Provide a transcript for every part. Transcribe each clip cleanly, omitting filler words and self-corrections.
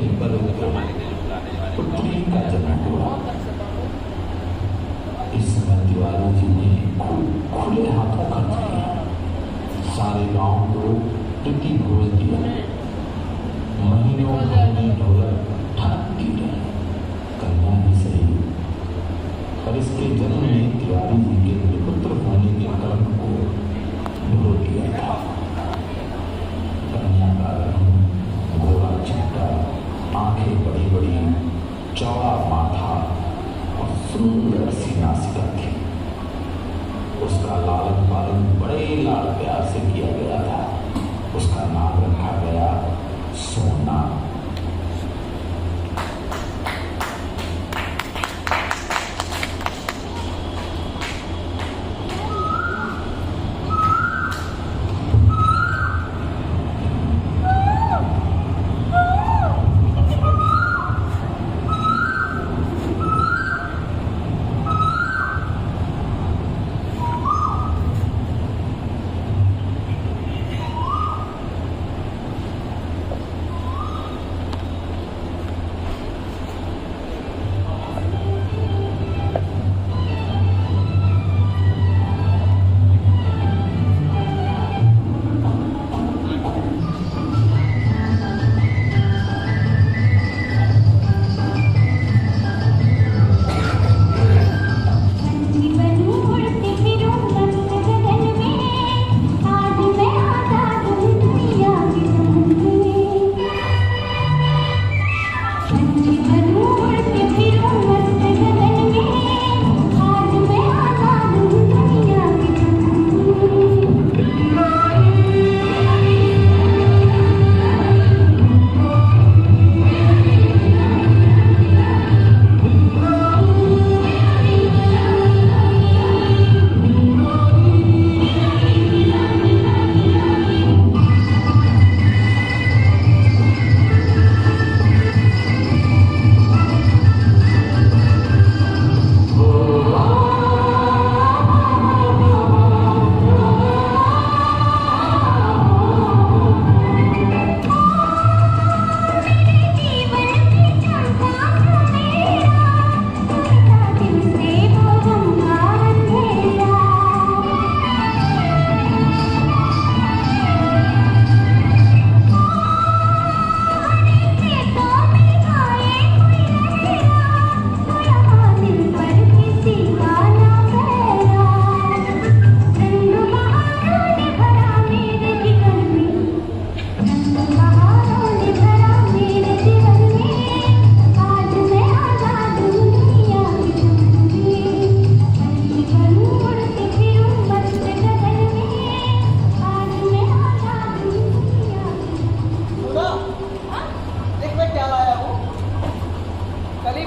वहीं पर पुत्री का जन्म हुआ। इस समय तिवारी जी ने खुले हाथों खर्च किया। सारे गांव को प्रीति भोज दिया। महीनों महीने ढोलक ठनकती रही। कन्या ही सही, पर इसके जन्म ने तिवारी जी के निपुत्र होने के कलंक को धो दिया था। कन्या का रंग गोरा चिट्टा, आंखें बड़ी बड़ी, चौड़ा माथा और सुंदर सी नासिका थी। उसका लालन पालन बड़े लाड प्यार से किया गया था। उसका नाम रखा गया सोना।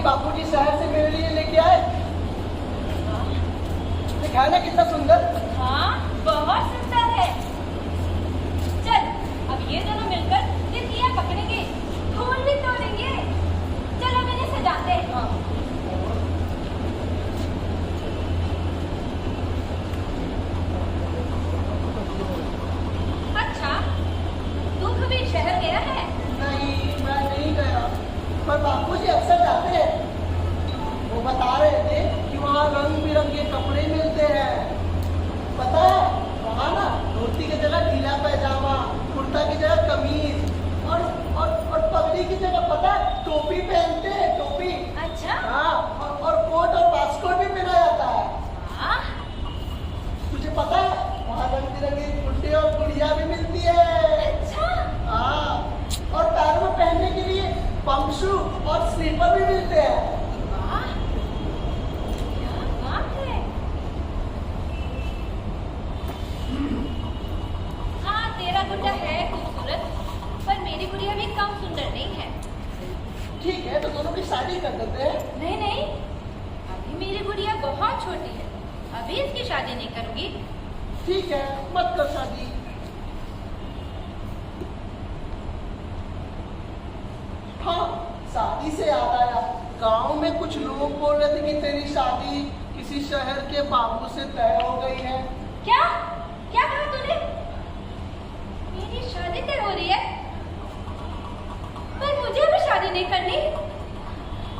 बापूजी शहर से मेरे लिए लेके आए। दिखाया ना कितना सुंदर। हाँ, बहुत सुंदर है। चल, अब ये दोनों मिलकर तितलियां पकड़ेंगे, फूल भी तोड़ेंगे। चलो मैंने सजाते हैं। हाँ। अच्छा, तू कभी शहर गया है? नहीं, मैं नहीं गया, पर बापूजी अक्सर जाते हैं। वो बता रहे थे कि वहाँ रंग बिरंगे कपड़े मिलते हैं। पता है, वहाँ ना धोती की जगह ढीला पैजामा, कुर्ता की जगह कमीज और पगड़ी की जगह पता है टोपी पहनते हैं। टोपी। अच्छा। हाँ, और कोट और बास्कोट भी पहना जाता है। हाँ? तुझे पता है वहाँ रंग बिरंगे गुड्डे और गुड़िया भी मिलती है। अच्छा। हाँ, और पैर में पहनने के लिए पंप शू और स्लीपर भी मिलते हैं। वाह, क्या बात है। हाँ, तेरा गुड्डा है खूबसूरत, पर मेरी गुड़िया भी कम सुंदर नहीं है। ठीक है, तो दोनों की शादी कर देते हैं। नहीं नहीं, अभी मेरी गुड़िया बहुत छोटी है, अभी इसकी शादी नहीं करूंगी। ठीक है, मत कर शादी। हाँ, शादी से याद आया, गांव में कुछ लोग बोल रहे थे कि तेरी शादी किसी शहर के बाबू से तय हो गई है। क्या क्या कहा तूने? मेरी शादी तय हो रही है, पर मुझे अभी शादी नहीं करनी,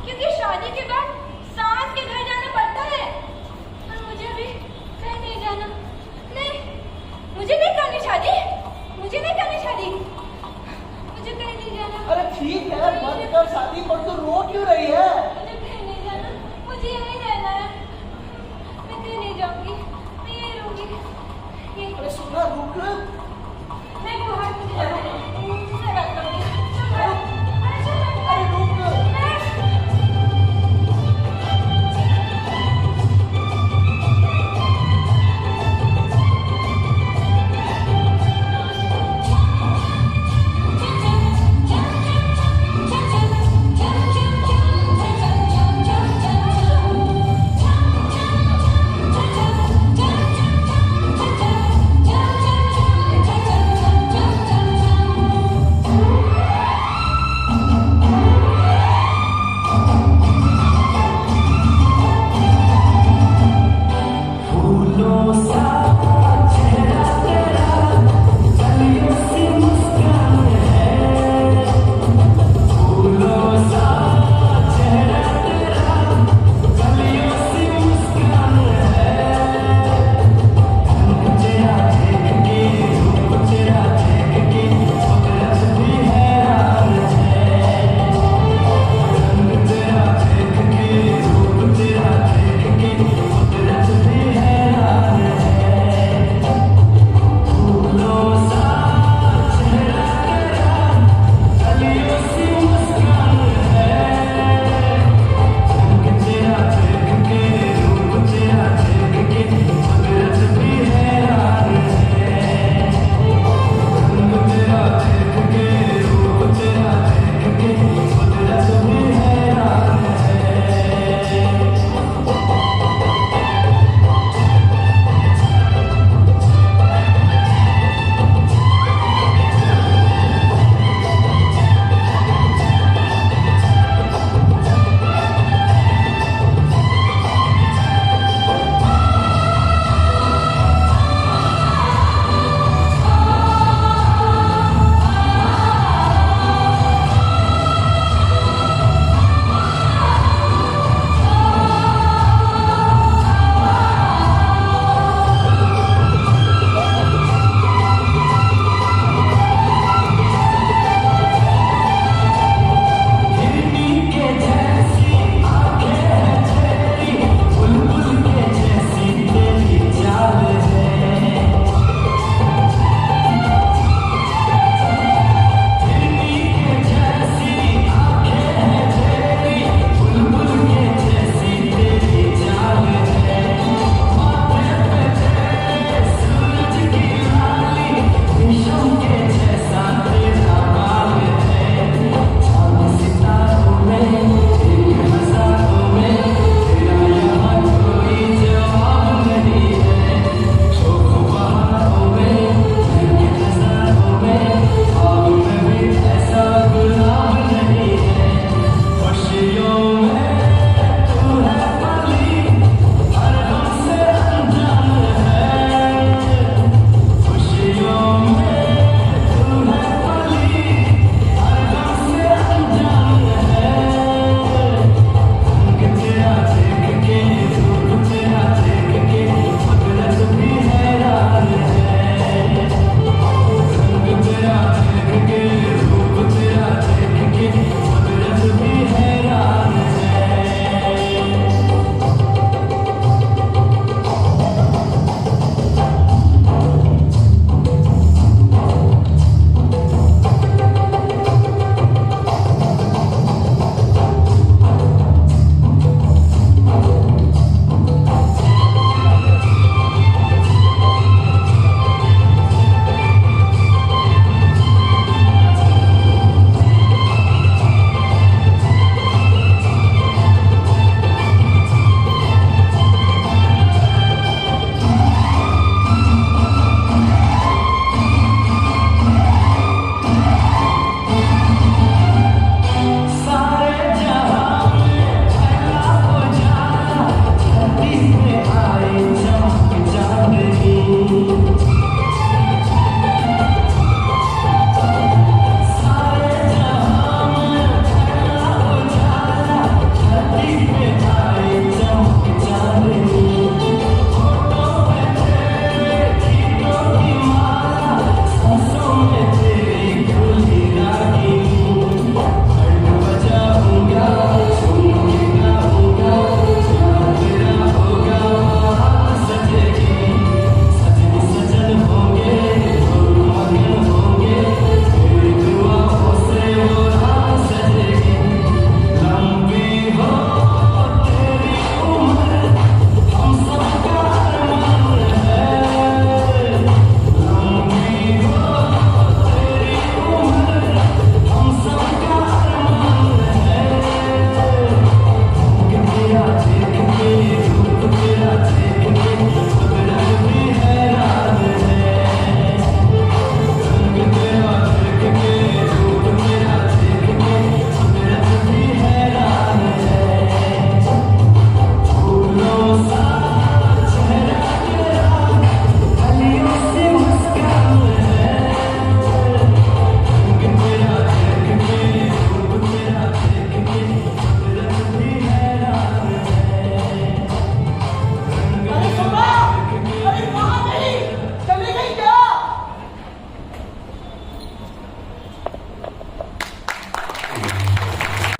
क्योंकि शादी के बाद सास के घर जाना पड़ता है और मुझे अभी कहीं नहीं जाना। नहीं, मुझे नहीं करनी शादी, मुझे नहीं करनी शादी, मुझे कहीं नहीं जाना। अरे ठीक है, मत कर शादी, पर तू रो क्यों रही है? मुझे कहीं नहीं जाना, मुझे यहीं रहना है। मैं कहीं नहीं जाऊंगी, मैं यहीं रहूंगी। ये अरे सुना, रुक। मैं बाहर मुझे जाना है, मैं बात करूंगी। चल, अरे रुक।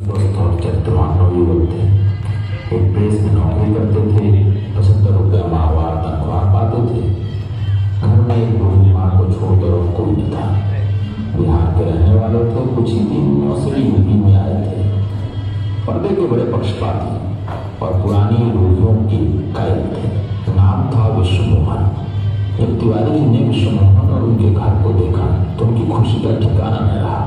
दोस्त और चरित्रवान युवक थे। एक प्रेस में नौकरी करते थे, 75 रुपया माहवार तनख्वाह पाते थे। घर में एक बूढ़ी माँ को छोड़कर और कोई न था। बिहार के रहने वाले थे, कुछ ही दिनों से यूपी में आए थे। पर्दे के बड़े पक्षपाती और पुरानी रूढ़ियों की कैद थे। नाम था विश्वमोहन। जब तिवारी जी ने विश्वमोहन और उनके घर को देखा तो उनकी खुशी का ठिकाना न रहा।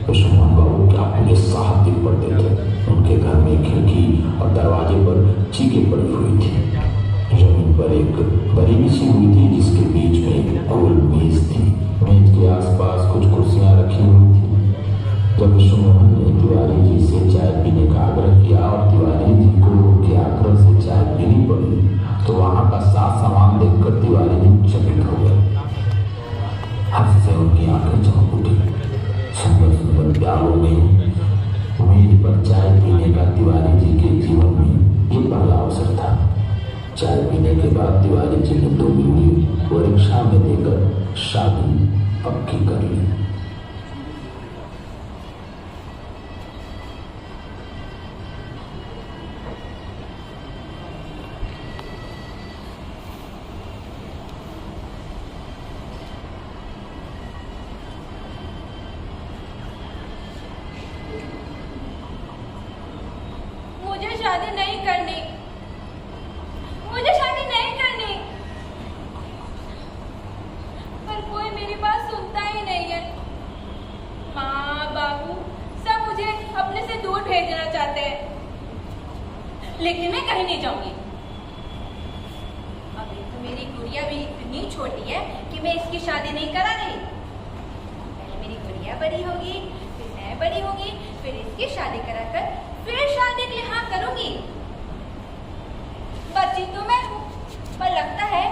विश्वमोहन बाबू क्या मुझे साहब दिख पड़ते थे। उनके घर में खिड़की और दरवाजे पर चीखें पड़ी हुई थी। जमीन पर एक दरी बिछी हुई थी जिसके बीच में एक गोल मेज थी। मेज के आसपास कुछ कुर्सियां रखी हुई थी। जब विश्वमोहन ने तिवारी जी से चाय पीने का आग्रह किया और तिवारी जी को उनके आग्रह से चाय पीनी पड़ी तो वहां का साथ सामान देखकर तिवारी जी चकित हो गए। हंस से उनकी आंखें चमक उठी। सुंदर सुंदर प्यालों में मेज पर चाय पीने का तिवारी जी के जीवन में ये पहला अवसर था। चाय पीने के बाद तिवारी जी ने 2 बीवी वो रिक्शा में देकर शादी पक्की कर ली। मुझे शादी नहीं करनी, मुझे शादी नहीं करनी, पर कोई मेरी बात सुनता ही नहीं है। माँ बाबू सब मुझे अपने से दूर भेजना चाहते हैं, लेकिन मैं कहीं नहीं जाऊंगी। अभी तो मेरी गुड़िया भी इतनी छोटी है कि मैं इसकी शादी नहीं करा रही। पहले मेरी गुड़िया बड़ी होगी, फिर मैं बड़ी होगी, फिर इसकी शादी कराकर फिर शादी के लिए हाँ करूंगी। बच्ची तो मैं हूँ, पर लगता है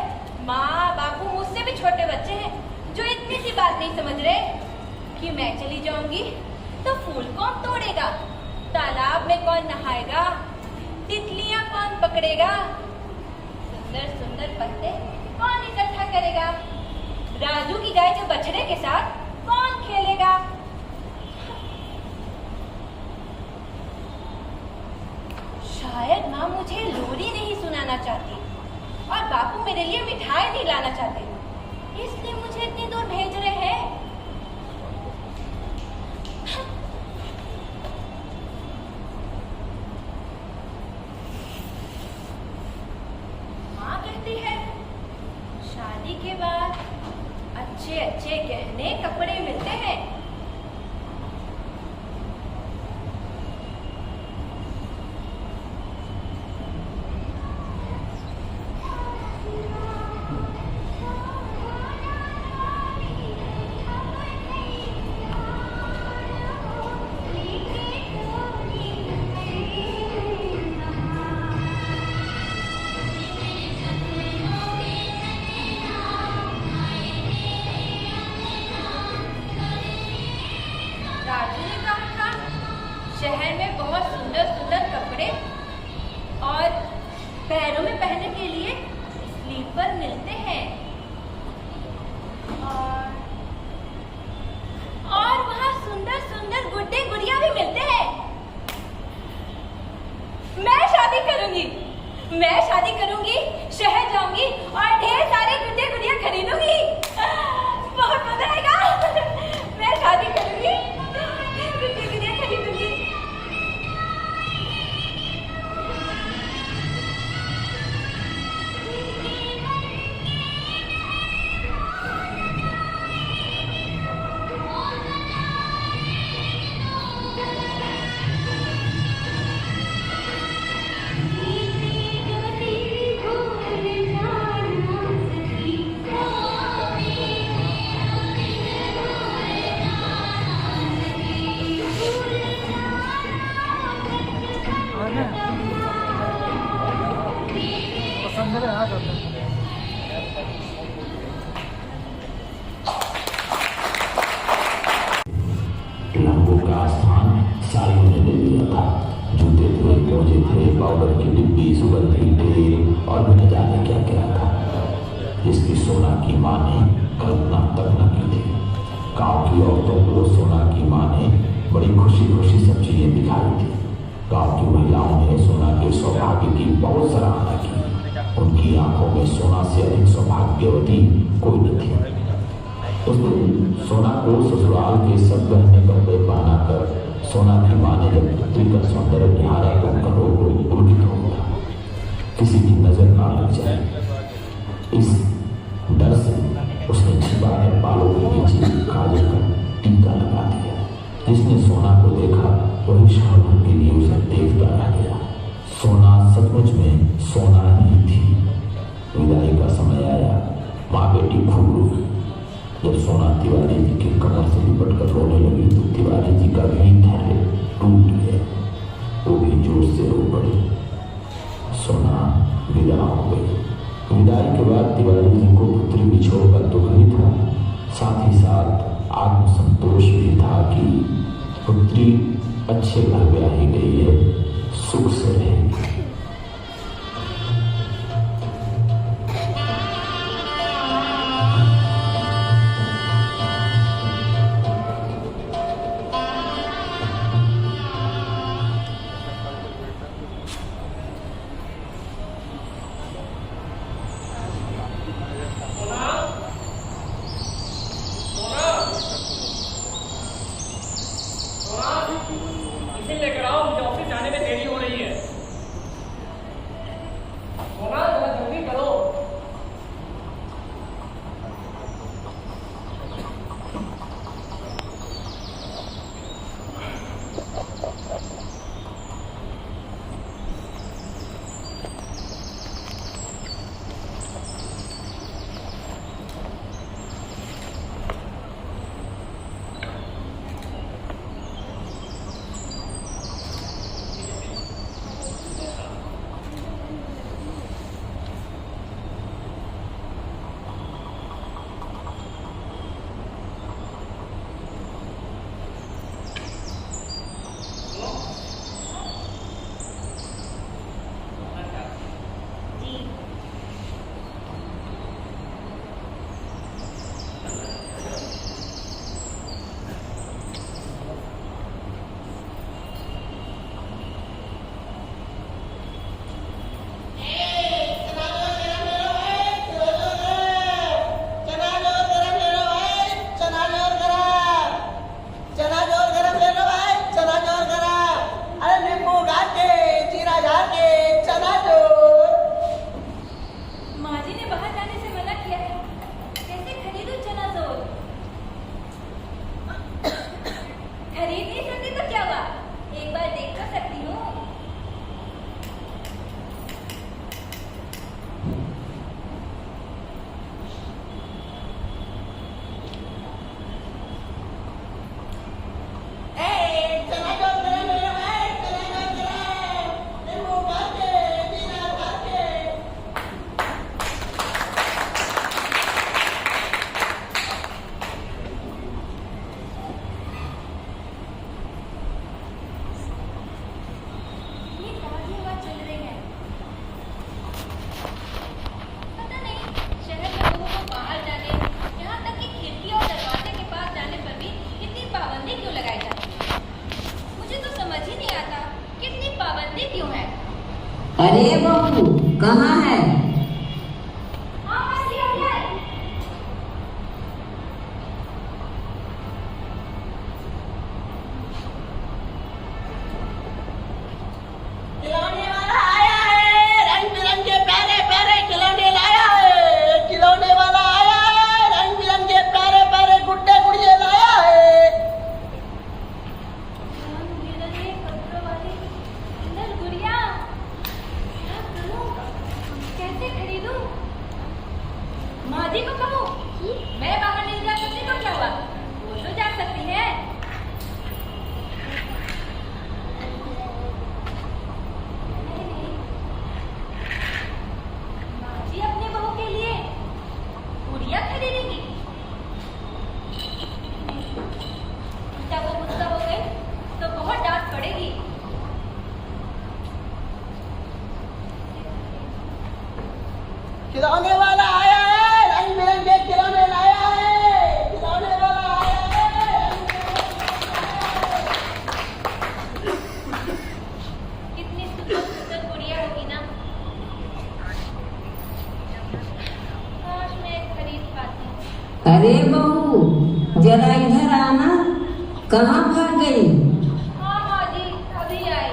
माँ बापू मुझसे भी छोटे बच्चे हैं जो इतनी सी बात नहीं समझ रहे कि मैं चली जाऊंगी तो फूल कौन तोड़ेगा, तालाब में कौन नहाएगा, तितलियां कौन पकड़ेगा, सुंदर सुंदर पत्ते कौन इकट्ठा करेगा, राजू की गाय के बछड़े के साथ कौन खेलेगा। शायद माँ मुझे लोरी नहीं सुनाना चाहती और बापू मेरे लिए मिठाई नहीं लाना चाहते, इसलिए मुझे इतनी दूर भेज रहे हैं। माँ कहती है शादी के बाद अच्छे अच्छे गहने कपड़े मिलते हैं। शहर में बहुत सुंदर सुंदर कपड़े और पैरों में पहनने के लिए स्लीपर मिलते हैं और वहाँ सुंदर सुंदर गुड्डे गुड़िया भी मिलते हैं। मैं शादी करूंगी, शहर जाऊंगी और ढेर सारे गुड्डे गुड़िया खरीदूंगी। बहुत मजा आएगा। मैं शादी करूंगी, गुड्डे गुड़िया खरीदूंगी। लंबू का स्थान साड़ियों ने ले लिया था। जूते थे, मोजे थे, पाउडर की डिब्बी, सुगंधी तेल और न जाने क्या क्या था, जिसकी सोना की माँ ने कल्पना तक न की थी। गाँव की औरतों को सोना की माँ ने बड़ी खुशी खुशी सब चीजें दिखाई थी। भाग्य की बहुत सराहना की। उनकी आंखों में सोना से अधिक सौभाग्यवती कोई न थी। उस दिन सोना को ससुराल के सब गहने कपड़े पहनाकर सोना की मां ने जब पुत्री का सौंदर्य निहारा तो उनका रोग पुलकित हो गया। किसी की नजर ना लग जाए इस डर से उसने छिपाकर बालों के नीचे काजल का टीका लगा दिया। जिसने सोना को देखा वही क्षण भर के लिए उसे देखता रह गया। सोना सचमुच में सोना ही थी। विदाई का समय आया। माँ बेटी खूब रोई। जब सोना तिवारी जी के कमर से लिपट कर रोने लगी तो तिवारी जी का भी धैर्य टूट गया। वो भी जोर से रो पड़ी। सोना विदा हो गई। विदाई के बाद तिवारी जी को पुत्री बिछोड़ का दुख ही था, साथ ही साथ आत्मसंतोष भी था कि पुत्री अच्छे घर ब्याही गई है, सुख से रहेगी। इसे लेकर आओ, मुझे ऑफिस जाने में देरी हो रही है। सोना जरा जल्दी करो। अरे बहू कहाँ है? खिलौने वाला आया है, रंग बिरंगे प्यारे प्यारे खिलौने लाया है। खिलौने वाला आया है, रंग बिरंगे प्यारे प्यारे गुड्डे गुड़िया लाया है। कैसे खरीदूं? माँ जी को कहूँ मैं बाहर नहीं जा सकती तो क्या हुआ, वो तो जा सकती है। माँ जी अपने बहू के लिए गुड़िया खरीदेंगी। जब वो गुस्सा हो गई तो बहुत डांट पड़ेगी। खिलौने वाला आया है, रंग बिरंगे खिलौने लाया है। खिलौने वाला आया है। कितनी सुंदर सुंदर गुड़िया होगी ना, कहाँ भाग गई? हाँ माँ जी, अभी आई।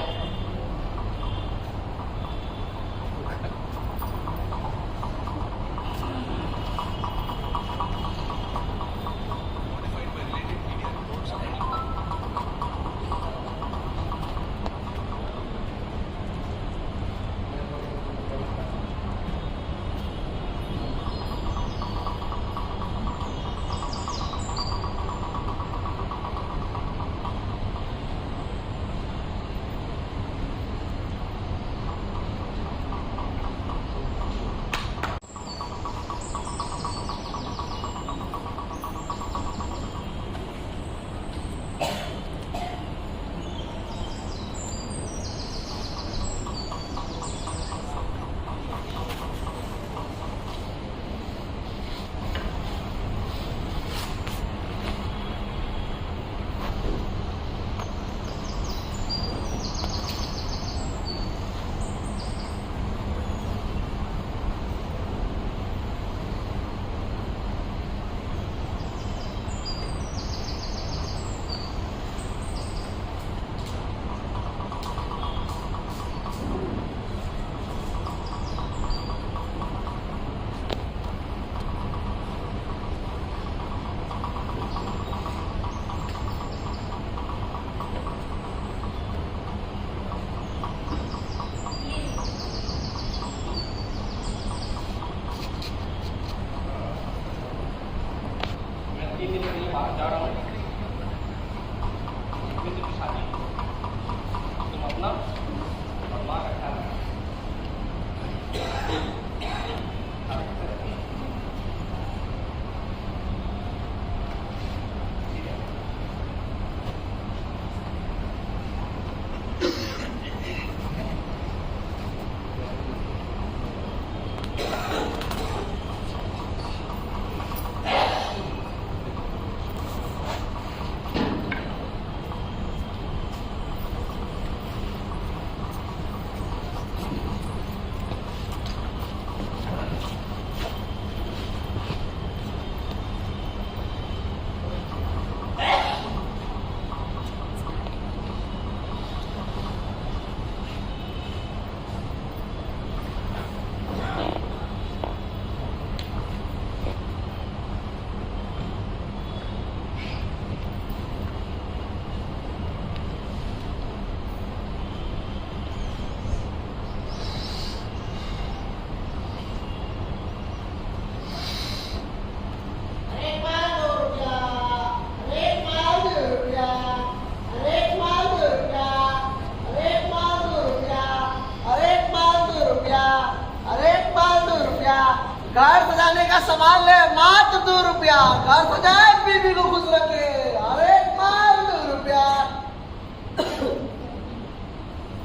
घर सजाने का सामान ले मात्र 2 रुपया। घर सजाए बीवी को खुश रखे, अरे माल 2 रुपया,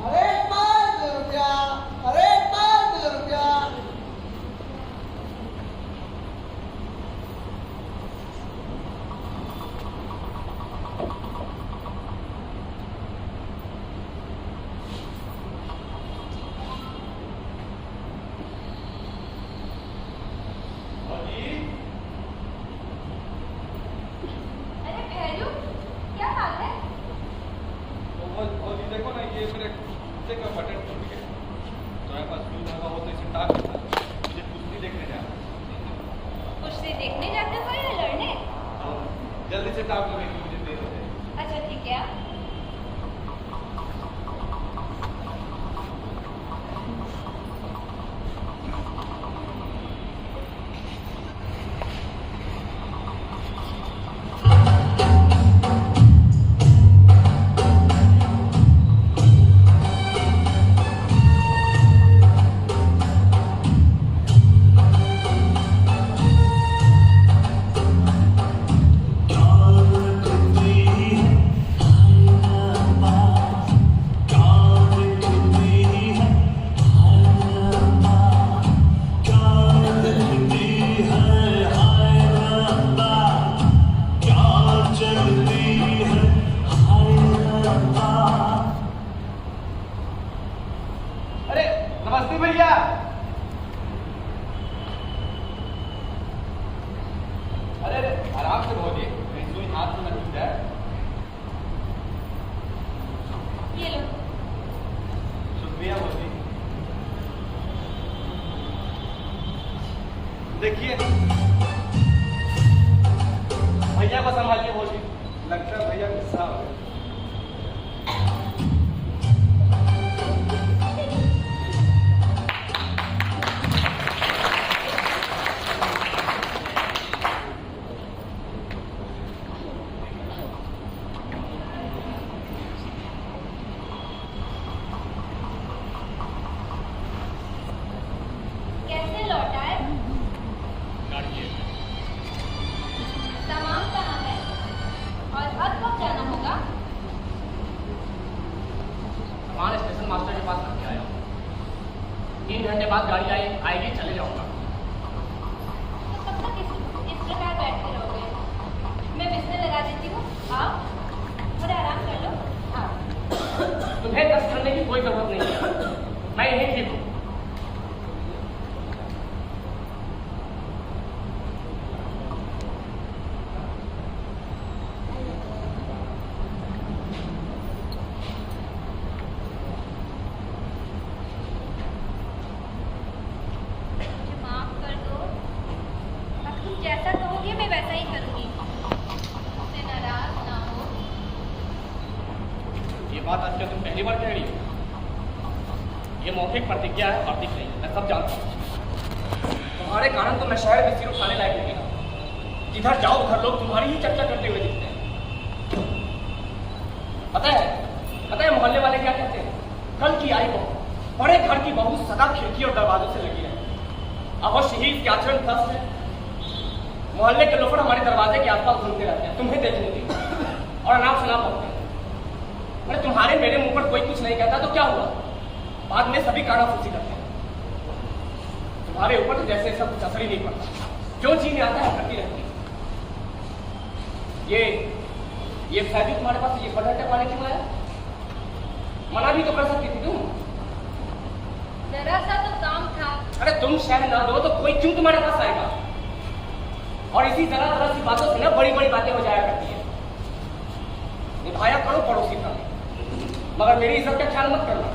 अरे माल 2 रुपया, अरे माल 2 रुपया। अरे भैरू, क्या बात है? देखो ना, ये मेरे कुर्ते का बटन टूट गया। तुम्हारे पास फ्यूज लगा हो तो इसे टाक देना। मुझे कुश्ती देखने जाना। कुश्ती देखने जाते हो या लड़ने? जल्दी से टाक दो, मुझे देर हो जाएगी। अच्छा ठीक है। अरे नमस्ते भैया। अरे आराम से बोलिए, कहीं सुई हाथ में न टूट जाए। देखिए भैया को संभालिए, बोलिए। लगता है भैया गुस्सा हो गए। कैसे लौटा है? सामान कहाँ है? और अब कब जाना होगा? हमारे स्टेशन मास्टर के पास रख आया। 3 घंटे बाद गाड़ी आएगी, चले जाऊंगा। तो कब तक इस प्रकार बैठे रहोगे? मैं बिस्तर लगा देती हूँ, आओ थोड़ा आराम कर लो, आओ। तुम्हें कष्ट करने की कोई जरूरत नहीं है, मैं यहीं ठीक हूँ। मुझे माफ कर दो, अब तुम जैसा कहोगे मैं वैसा ही करूँगी, मुझसे नाराज ना हो। ये बात आज क्या तुम पहली बार कह रही हो? ये मौखिक प्रतिज्ञा है, हार्दिक नहीं, मैं सब जानता हूँ। तुम्हारे कारण तो मैं शहर में सिर उठाने लायक नहीं रहा। जिधर जाओ उधर लोग तुम्हारी ही चर्चा करते हुए दिखते हैं। पता है मोहल्ले वाले क्या कहते हैं? कल की आई बहू, बड़े घर की बहू सदा खिड़की और दरवाजों से लगी रहे। अवश्य ही इसके आचरण भ्रष्ट है। मोहल्ले के लोग हमारे दरवाजे के आसपास घूमते रहते हैं, तुम्हें देखने के लिए, और अनाप शनाप होते हैं। अरे तुम्हारे मेरे मुंह पर कोई कुछ नहीं कहता तो क्या हुआ? बाद में सभी कानाफूसी करते हैं। तुम्हारे ऊपर तो जैसे सब कुछ असर ही नहीं पड़ता, जो जी में आता है करती रहती है। ये फैजी तुम्हारे पास ये पढ़ने वाले क्यों आया? मना भी तो कर सकती थी तुम। जरा सा तो काम था। अरे तुम शहर ना दो तो कोई क्यों तुम्हारे पास आएगा? और इसी जरा सी बातों से ना बड़ी बड़ी बातें हो जाया करती है। निभाया करो पड़ोसी का, मगर मेरी इज्जत का ख्याल मत करना।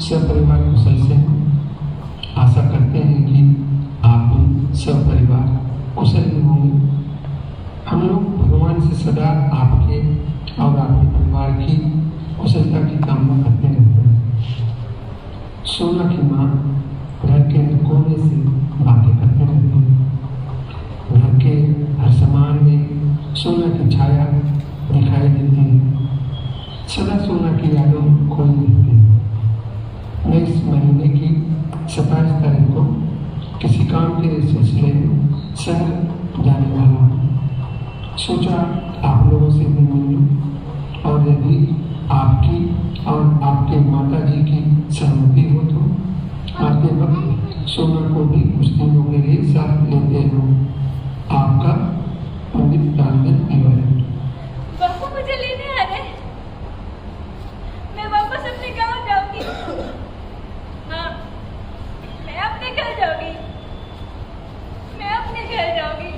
सब परिवार कुशल से हैं। आशा करते हैं कि आप भी सब परिवार कुशल में होंगे। हम लोग भगवान से सदा आपके और आपके परिवार की कुशलता की कामना करते रहते हैं। सोना की माँ घर के कोने से बातें करते रहते हैं। घर के हर सामान में सोना की छाया दिखाई देती है। सदा सोना की यादों खोई रहती है। मैं इस महीने की 27 तारीख को किसी काम के सिलसिले में संग जाने वाला हूँ। सोचा आप लोगों से भी मिल लूँ और यदि आपकी और आपके माता जी की सहमति हो तो आते वक्त सोना को भी कुछ दिनों के लिए साथ लेते हो। आपका पंडित रामजन तिवारी। बापू मुझे लेने आ रहे, मैं वापस अपने गांव जाऊंगी। हाँ, मैं अपने घर जाऊंगी, मैं अपने घर जाऊंगी।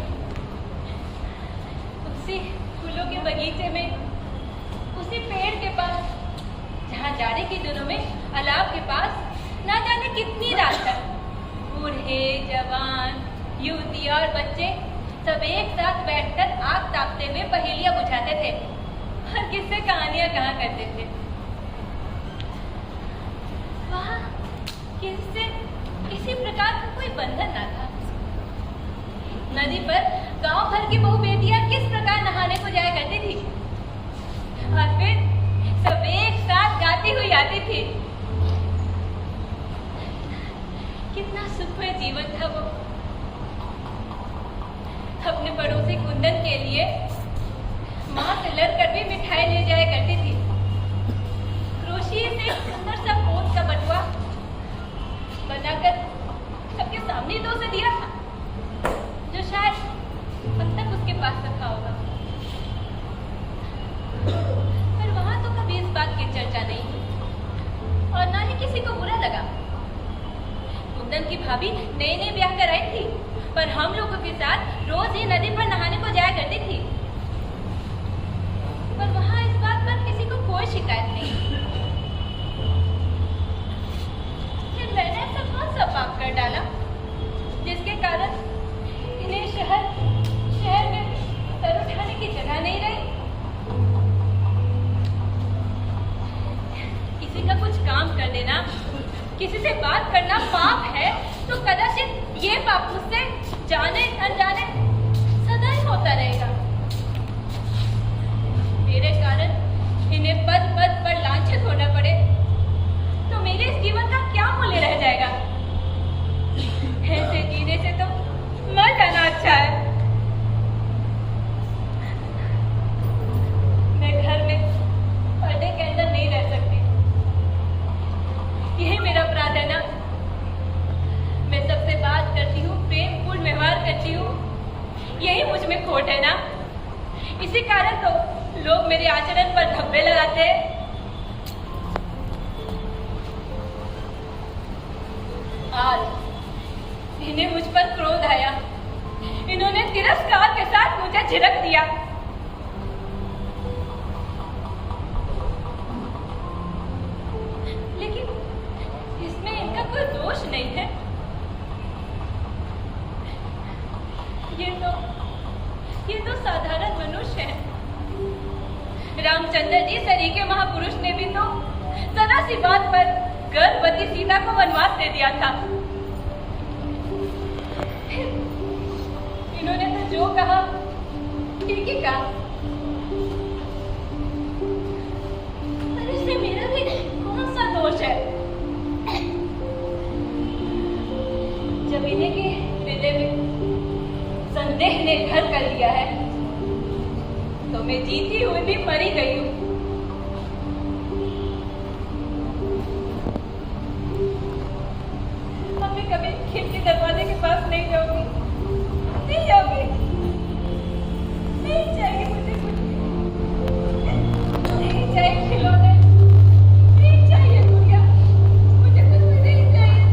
उसी फूलों के बगीचे में, उसी पेड़ के पास जहाँ जाड़े के दिनों में अलाव के पास ना जाने कितनी रात तक बूढ़े जवान युवती और बच्चे सब एक साथ बैठकर आग तापते हुए पहेलियां बुझाते थे और किस्से कहानियां कहा करते थे। वहाँ किससे किसी प्रकार का कोई बंधन न था। नदी पर गांव भर की बहु बेटियां किस प्रकार नहाने को जाया करती थी और फिर सब एक साथ गाती हुई आती थी। कितना सुखमय जीवन था वो। अपने पड़ोसी कुंदन के लिए माँ से लड़कर भी मिठाई ले जाया करती थी। क्रोशिये से सुंदर सा पोत का बटुआ बनाकर सबके सामने दो से दिया था, जो शायद अब तक उसके पास रखा होगा। पर वहां तो कभी इस बात की चर्चा नहीं हुई और ना ही किसी को बुरा लगा। कुंदन की भाभी नए नए ब्याह कर आई थी, पर हम लोगों के साथ रोज ही नदी पर नहाने को जाया करती थी। पर वहां इस बात पर किसी को कोई शिकायत नहीं। फिर मैंने ऐसा कौन सा पाप कर डाला जिसके कारण इन्हें शहर में सर उठाने की जगह नहीं रही। किसी का कुछ काम कर देना, किसी से बात करना पाप है तो कदाचित ये पाप मुझसे जाने अनजाने सदा ही होता रहेगा। मेरे कारण इन्हें पद पद पर लांछित होना पड़े तो मेरे इस जीवन का क्या मूल्य रह जाएगा। ऐसे जीने से तो मर जाना अच्छा है। मैं घर में पर्दे के अंदर नहीं रह सकती। यही मेरा अपराध है ना। मैं सबसे बात करती हूँ, प्रेमपूर्ण व्यवहार करती हूँ, यही मुझ में खोट है ना। इसी कारण तो लोग मेरे आचरण पर धब्बे लगाते हैं। आज इन्हें मुझ पर क्रोध आया, इन्होंने तिरस्कार के साथ मुझे झिड़क दिया। लेकिन इसमें इनका कोई दोष नहीं है। ये तो साधारण मनुष्य है। रामचंद्र जी सरीखे महापुरुष ने भी तो जरा सी बात पर गर्भवती सीता को वनवास दे दिया था। इन्होंने तो जो कहा ठीक ही कहा। पर इसमें मेरा भी कौन सा दोष है? जब इन्हें के हृदय में संदेह ने घर कर लिया है तो मैं जीती हुई भी मरी गई हूँ। अब मैं कभी खिड़की दरवाजे के पास नहीं जाऊंगी, नहीं जाऊंगी, नहीं चाहिए मुझे कुछ, नहीं चाहिए खिलौने, नहीं चाहिए दुनिया, मुझे कुछ भी नहीं चाहिए।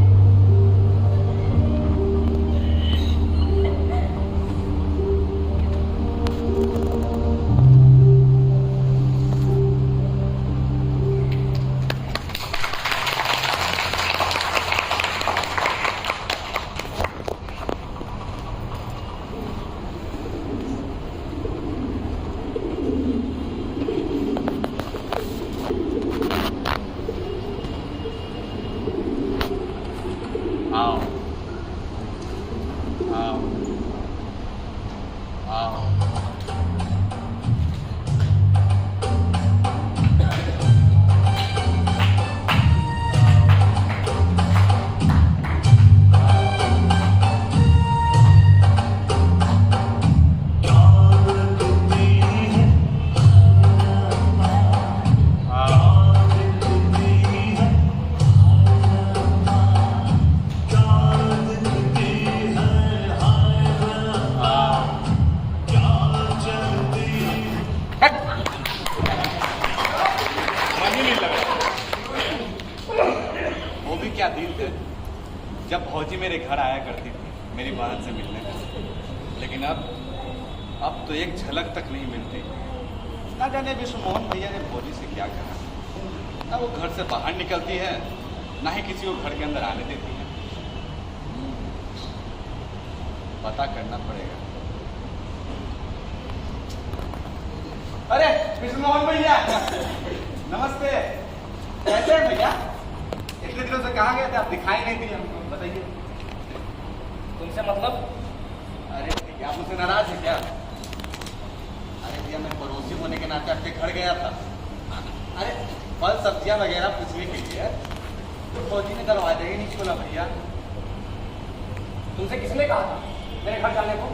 दिन थे जब भौजी मेरे घर आया करती थी मेरी बहन से मिलने। लेकिन अब तो एक झलक तक नहीं मिलती। ना जाने विष्णु मोहन भैया ने भौजी से क्या कहा। ना वो घर से बाहर निकलती है, ना ही किसी को घर के अंदर आने देती है। पता करना पड़ेगा। अरे विष्णु मोहन भैया, नमस्ते। कैसे हैं भैया? इतने दिनों से कहाँ गए थे आप? दिखाई नहीं दिए हमको, बताइए। तुमसे मतलब? अरे भैया, आप मुझसे नाराज है क्या? अरे भैया, मैं पड़ोसी होने के नाते आपके घर गया था। अरे फल सब्जियां वगैरह पूछने के लिए, तो फौजी ने दरवाजा ही नहीं खोला भैया। तुमसे किसने कहा था मेरे घर जाने को?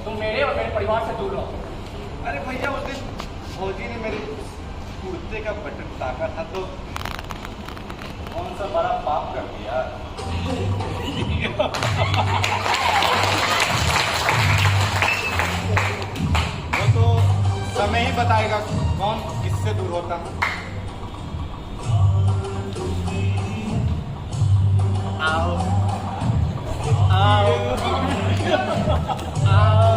तुम मेरे और मेरे परिवार से दूर रहो। अरे भैया, उस दिन फौजी ने मेरे कुर्ते का बटन ताका था तो कौन सा बड़ा पाप कर दिया। वो तो समय ही बताएगा कौन किससे दूर होता है। आओ आओ आओ।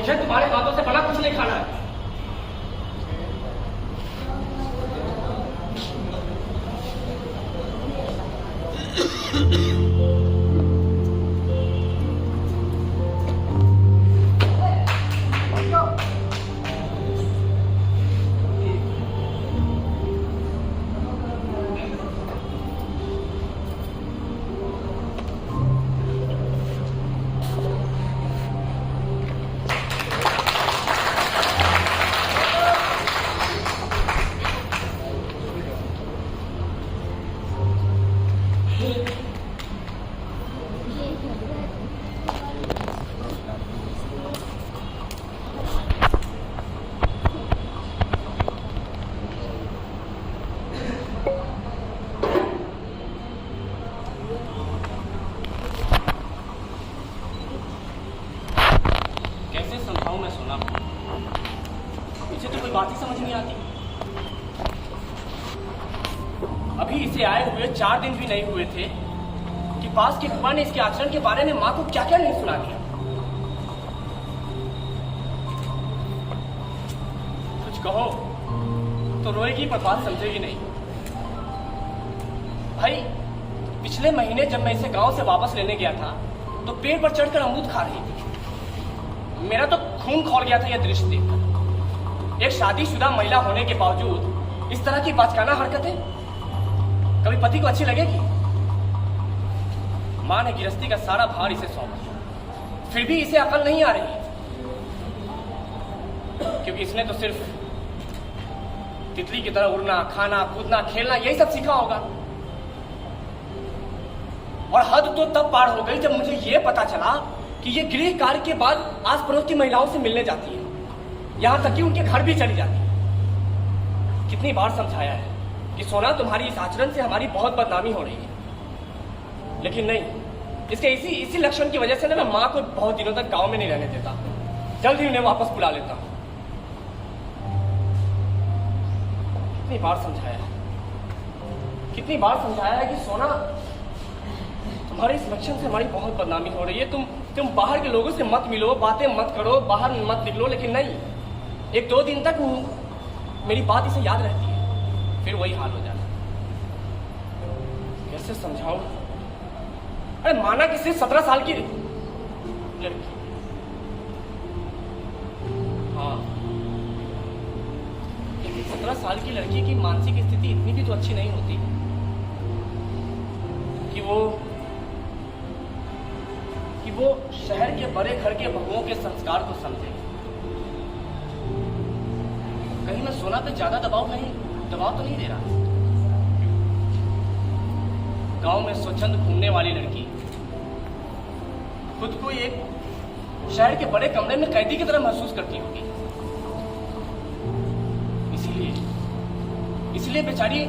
मुझे तुम्हारे हाथों से बना कुछ नहीं खाना है। कैसे समझाऊं मैं सोना को? मुझे तो कोई बात ही समझ नहीं आती। अभी इसे आए हुए 4 दिन भी नहीं हुए थे कि पास के बुआ ने इसके आचरण के बारे में माँ को क्या क्या नहीं सुना दिया। कुछ कहो तो रोएगी पर बात समझेगी नहीं। भाई पिछले महीने जब मैं इसे गांव से वापस लेने गया था तो पेड़ पर चढ़कर अमरूद खा रही थी। मेरा तो खून खौल गया था यह दृश्य देखकर। एक शादीशुदा महिला होने के बावजूद इस तरह की बचकाना हरकतें कभी पति को अच्छी लगेगी? मां ने गृहस्थी का सारा भार इसे सौंपा, फिर भी इसे अकल नहीं आ रही, क्योंकि इसने तो सिर्फ तितली की तरह उड़ना, खाना, कूदना, खेलना यही सब सीखा होगा। और हद तो तब पार हो गई जब मुझे यह पता चला कि ये गृह कार्य के बाद आस पड़ोस की महिलाओं से मिलने जाती है, यहां तक कि उनके घर भी चली जाती है। कितनी बार समझाया है कि सोना तुम्हारी इस आचरण से हमारी बहुत बदनामी हो रही है, लेकिन नहीं, इसके इसी लक्षण की वजह से ना मैं माँ को बहुत दिनों तक गांव में नहीं रहने देता। जल्द ही उन्हें वापस बुला लेता हूं। कितनी बार समझाया है कि सोना तुम्हारे इस लक्षण से हमारी बहुत बदनामी हो रही है। तुम बाहर के लोगों से मत मिलो, बातें मत करो, बाहर मत निकलो, लेकिन नहीं, 1-2 दिन तक मेरी बात इसे याद रहती है, फिर वही हाल हो जाता है। कैसे समझाऊं? अरे माना कि सिर्फ 17 साल की लड़की, हाँ, लेकिन 17 साल की लड़की की मानसिक स्थिति इतनी भी तो अच्छी नहीं होती कि वो शहर के बड़े घर के बहुओं के संस्कार को समझे। कहीं मैं सोना पे ज्यादा दबाव तो नहीं दे रहा। गांव में स्वच्छंद घूमने वाली लड़की खुद को एक शहर के बड़े कमरे में कैदी की तरह महसूस करती होगी। इसलिए बेचारी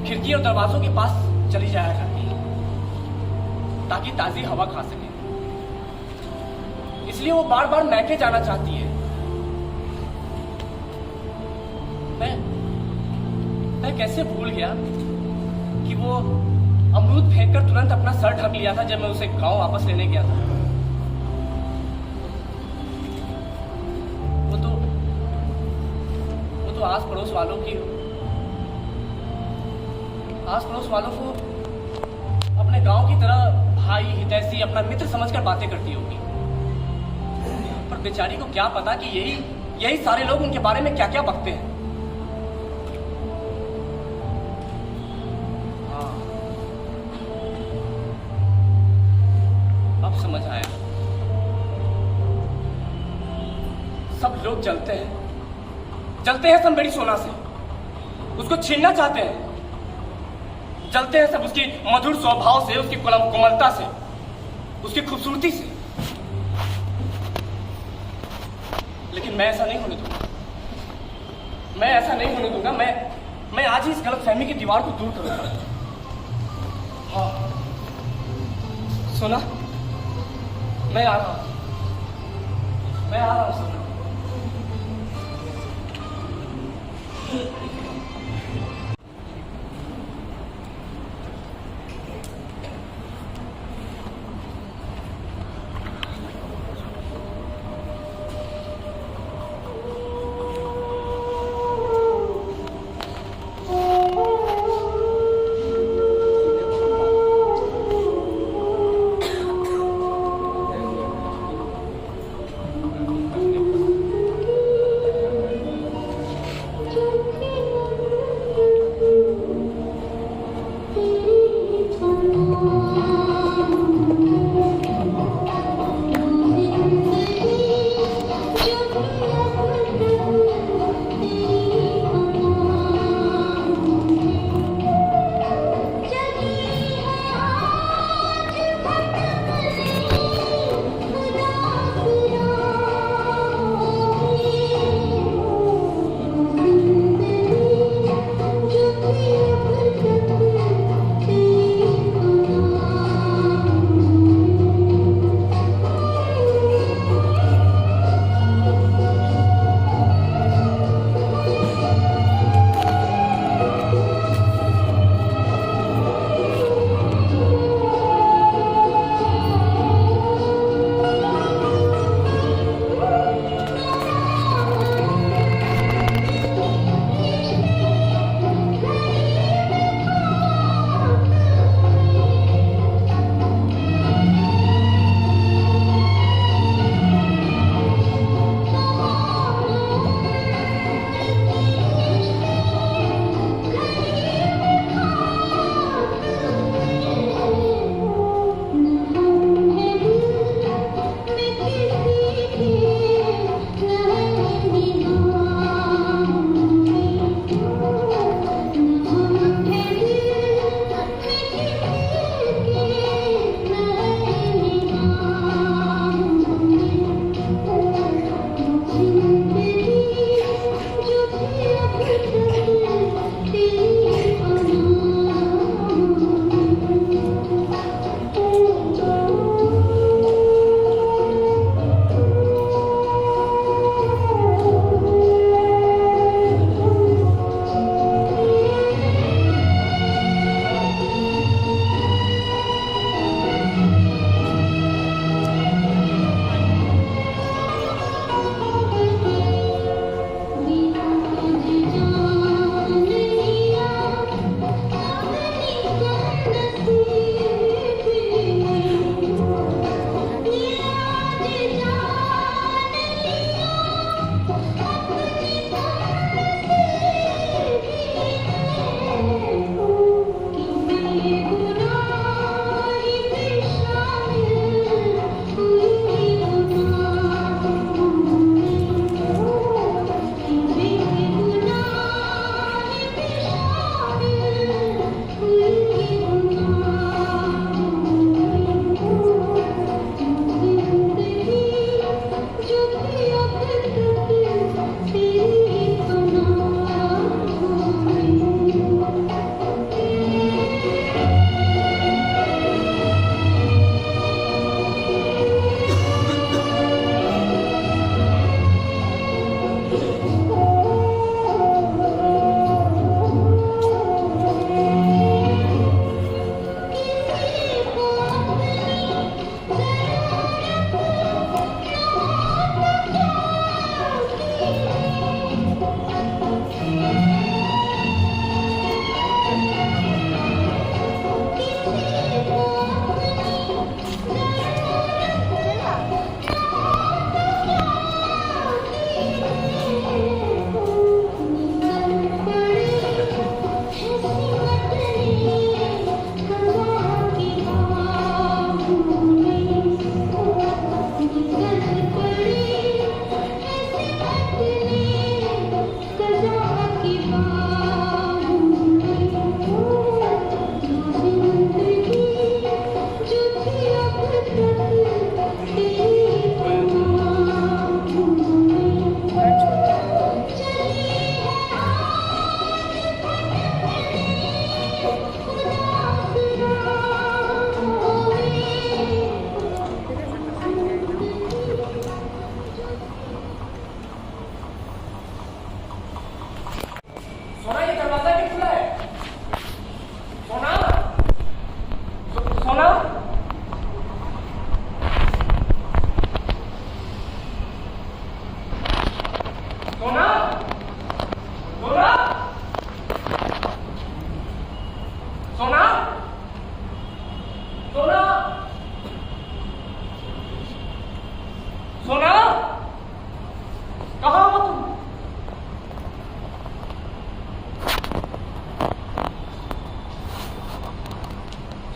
खिड़की और दरवाजों के पास चली जाया करती है ताकि ताजी हवा खा सके। इसलिए वो बार बार मैके जाना चाहती है। मैं कैसे भूल गया कि वो अमरूद फेंककर तुरंत अपना सर ढक लिया था जब मैं उसे गांव वापस लेने गया था। वो तो आस पड़ोस वालों को अपने गांव की तरह भाई, हितैषी, अपना मित्र समझकर बातें करती होगी। पर बेचारी को क्या पता कि यही सारे लोग उनके बारे में क्या क्या बकते हैं। हाँ, अब समझ आया। सब लोग जलते हैं सब मेरी सोना से, उसको छीनना चाहते हैं। जलते हैं सब उसकी मधुर स्वभाव से, उसकी कोमलता से, उसकी खूबसूरती से। लेकिन मैं ऐसा नहीं होने दूंगा। मैं आज ही इस गलतफहमी की दीवार को दूर करूंगा। हाँ सोना, मैं आ रहा हूं सोना।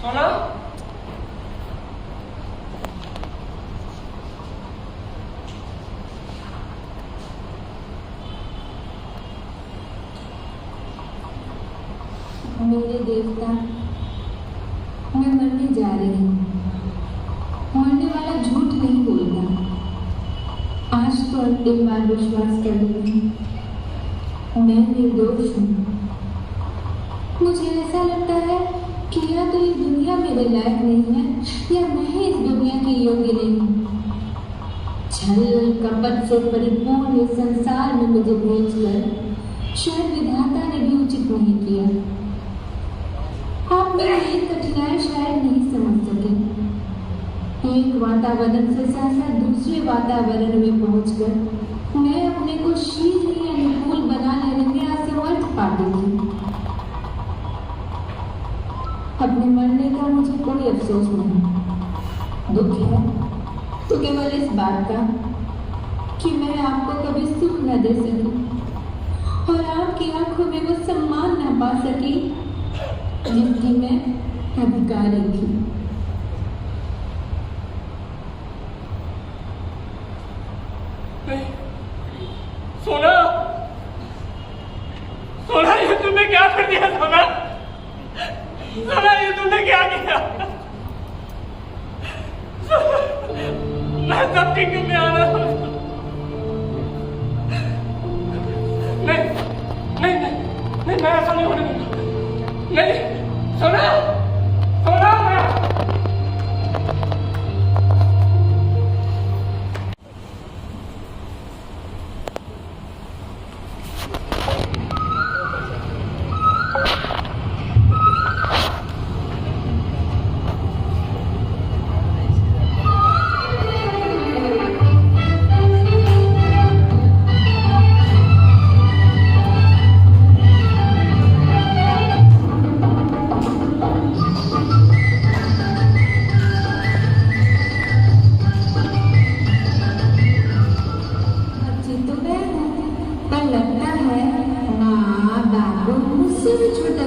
सोना, मेरे देवता, मैं मरने जा रही हूँ। मरने वाला झूठ नहीं बोलता। आज तो अंतिम बार विश्वास कर लूंगी, मैं निर्दोष हूँ। मुझे ऐसा लगता है कि या तो ये दुनिया मेरे लायक नहीं है या मैं ही इस दुनिया की योग्य नहीं हूँ। छल कपट से परिपूर्ण इस संसार में मुझे भेजकर शायद विधाता ने भी उचित नहीं किया। आप मेरी एक कठिनाई शायद नहीं समझ सके। एक वातावरण से सहसा दूसरे वातावरण में पहुंचकर मैं अपने को शीघ्र अनुकूल बना लेने में असमर्थ पाती थी। अपने मरने का मुझे कोई अफसोस नहीं। दुख है तो केवल इस बात का कि मैं आपको कभी सुख न दे सकी और आपकी आंखों में वो सम्मान न पा सकी जिसकी मैं अधिकारी थी। सोना, सोना, ये तुमने क्या कर दिया? सोना, सोना, ये तुमने क्या किया? मैं सब ठीक करने आ रहा हूँ। नहीं, नहीं, नहीं, नहीं, मैं ऐसा नहीं होने दूंगा। नहीं, सोना, सोना,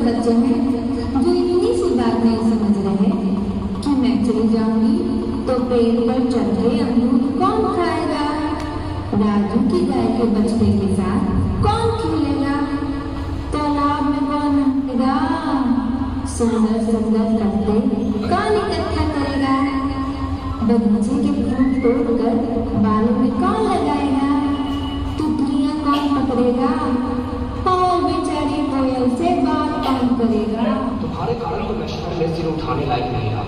बच्चे हैं जो इतनी सी बात नहीं समझ रहे कि मैं चली जाऊंगी तो पेड़ पर चढ़े अमरूद कौन खाएगा, राजू की गाय के बछड़े के साथ कौन खेलेगा, तालाब में कौन नहाएगा, सुंदर सुंदर पत्ते कौन इकट्ठा करेगा, बगीचे के फूल तोड़कर बालों में कौन लगाएगा, तितलियां कौन पकड़ेगा और बेचारी कोयल से बात कौन करेगा। तुम्हारे कारण तो मैं शहर में सिर उठाने लायक नहीं रहा।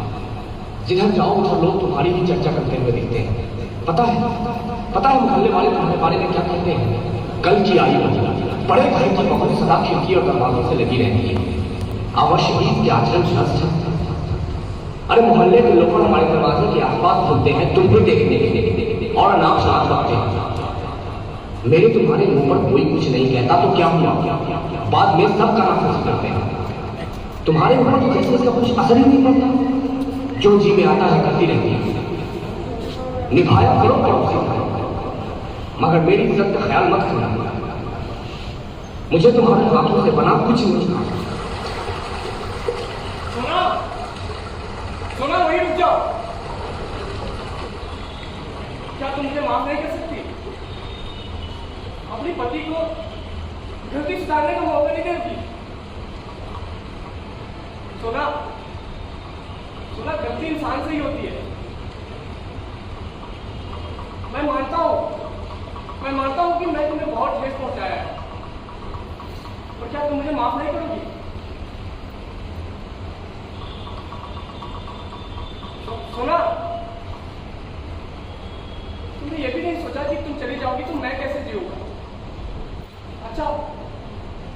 जिधर जाओ उधर लोग तुम्हारी ही चर्चा करते हुए दिखते हैं। पता है मोहल्ले वाले तुम्हारे बारे में क्या कहते हैं? कल की आई बहू बड़े भाई की बहू सदा खिड़की और दरवाजों से लगी रहती है। अवश्य ही इसके आचरण भ्रष्ट है। अरे मोहल्ले के लोग हमारे दरवाजे के आसपास घूमते हैं, तुम भी देखने और अनाप शनाप रखते हैं। मेरे तुम्हारे मुंह पर कोई कुछ नहीं कहता तो क्या हुआ? बाद में सब का नाम करते हैं। तुम्हारे ऊपर तो जैसे इसका कुछ असर ही नहीं पड़ता। जो जी में आता है करती रहती है। निभाया करो पड़ोसी का, मगर मेरी इज्जत का ख्याल मत करना। मुझे तुम्हारे हाथों से बना कुछ नहीं चाहिए। सोना, वहीं रुक जाओ। क्या तुम मुझे माफ नहीं कर सकती? अपने पति को गलती सुधारने का मौका नहीं देती। सोना, गलती इंसान से ही होती है। मैं मानता हूं कि मैं तुम्हें बहुत ठेस पहुंचाया है, और क्या तुम मुझे माफ नहीं करोगी? सोना, तुमने ये भी नहीं सोचा कि तुम चली जाओगी तो मैं कैसे जीऊंगा? अच्छा,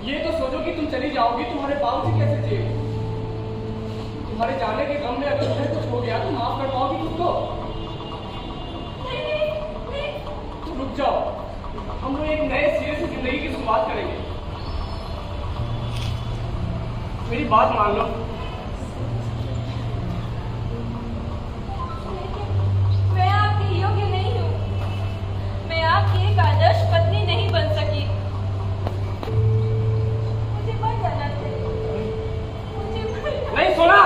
ये तो सोचो कि तुम चली जाओगी तुम्हारे बाप से कैसे जिएगी? तुम्हारे जाने के गम में अगर तुम्हें कुछ हो गया तो माफ कर पाओगी खुद को? तो रुक जाओ, हम लोग एक नए सिरे से जिंदगी की शुरुआत करेंगे। मेरी बात मान लो। मैं आपके योग्य नहीं हूँ। मैं आपकी एक आदर्श पत्नी नहीं बन सकी। नहीं, सोना,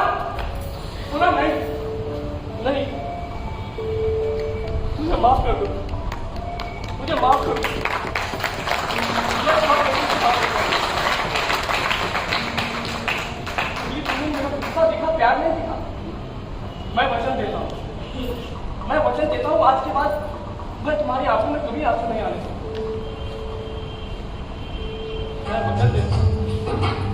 मैं वचन देता हूँ आज के बाद मैं तुम्हारी आंखों में कभी आंसू नहीं आने दूंगा। मैं वचन देता हूँ।